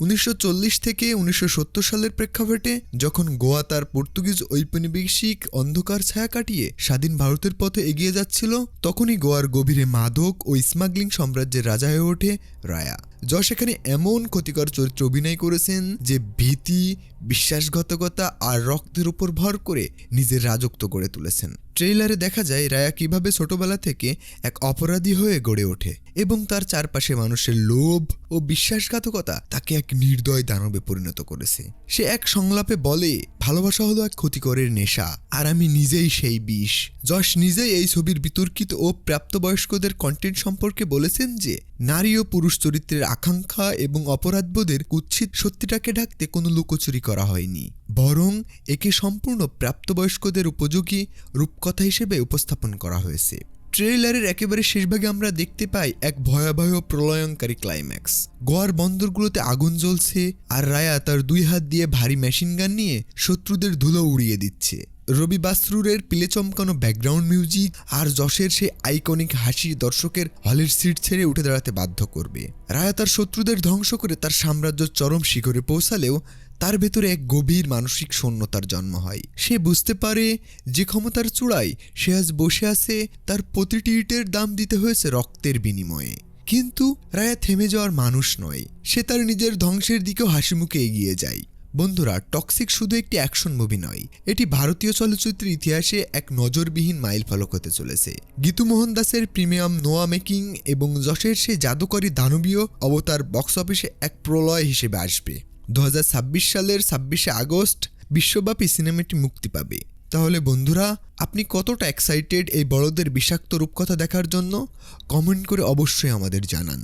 1940 থেকে 1970 সালের প্রেক্ষাপটে যখন গোয়া তার পর্তুগিজ ঔপনিবেশিক অন্ধকার ছায়া কাটিয়ে স্বাধীন ভারতের পথে এগিয়ে যাচ্ছিল, তখনই গোয়ার গভীরে মাদক ও স্মাগলিং সাম্রাজ্যের রাজা হয়ে ওঠে রায়া। যশ এখানে এমন ক্ষতিকর চরিত্র অভিনয় করেছেন যে ভীতি, বিশ্বাসঘাতকতা আর রক্তের উপর ভর করে নিজের রাজত্ব গড়ে তুলেছেন। ট্রেইলারে দেখা যায় রায়া কিভাবে ছোটবেলা থেকে এক অপরাধী হয়ে গড়ে ওঠে এবং তার চারপাশে মানুষের লোভ ও বিশ্বাসঘাতকতা তাকে এক নির্দয় দানবে পরিণত করেছে। সে এক সংলাপে বলে, ভালোবাসা হলো এক ক্ষতিকরের নেশা, আর আমি নিজেই সেই বিষ। যশ নিজেই এই ছবির বিতর্কিত ও প্রাপ্তবয়স্কদের কন্টেন্ট সম্পর্কে বলেছেন যে নারী ও পুরুষ চরিত্রের আকাঙ্ক্ষা এবং অপরাধবোধের কুৎসিত সত্যিটাকে ঢাকতে কোনো লুকোচুরি করা হয়নি, বরং একে সম্পূর্ণ প্রাপ্তবয়স্কদের উপযোগী রূপকথা হিসেবে উপস্থাপন করা হয়েছে। ট্রেইলারের একেবারে শেষভাগে আমরা দেখতে পাই এক ভয়াবহ প্রলয়ঙ্কারী ক্লাইম্যাক্স। গোয়ার বন্দরগুলোতে আগুন জ্বলছে আর রায়া তার 2 হাত দিয়ে ভারী মেশিনগান নিয়ে শত্রুদের ধুলো উড়িয়ে দিচ্ছে। রবি বাসরুরের পিলে চমকানো ব্যাকগ্রাউন্ড মিউজিক আর যশের সেই আইকনিক হাসি দর্শকের হলের সিট ছেড়ে উঠে দাঁড়াতে বাধ্য করবে। রায়া তার শত্রুদের ধ্বংস করে তার সাম্রাজ্য চরম শিখরে পৌঁছালেও তার ভেতরে এক গভীর মানসিক শূন্যতার জন্ম হয়। সে বুঝতে পারে যে ক্ষমতার চূড়ায় সে আজ বসে আছে তার প্রতিটি ইটের দাম দিতে হয়েছে রক্তের বিনিময়ে। কিন্তু রায়া থেমে যাওয়ার মানুষ নয়, সে তার নিজের ধ্বংসের দিকেও হাসিমুখে এগিয়ে যায়। বন্ধুরা, টক্সিক শুধু একটি অ্যাকশন মুভি নয়, এটি ভারতীয় চলচ্চিত্রের ইতিহাসে এক নজরবিহীন মাইলফলক হতে চলেছে। গীতু মোহন দাসের প্রিমিয়াম নোয়া মেকিং এবং যশের সেই জাদুকরী দানবীয় অবতার বক্স অফিসে এক প্রলয় হিসেবে আসবে। 2026 সালের 26শে আগস্ট বিশ্বব্যাপী সিনেমাটি মুক্তি পাবে। তাহলে বন্ধুরা, আপনি কতটা এক্সাইটেড এই বড়দের বিষাক্ত রূপকথা দেখার জন্য? কমেন্ট করে অবশ্যই আমাদের জানান।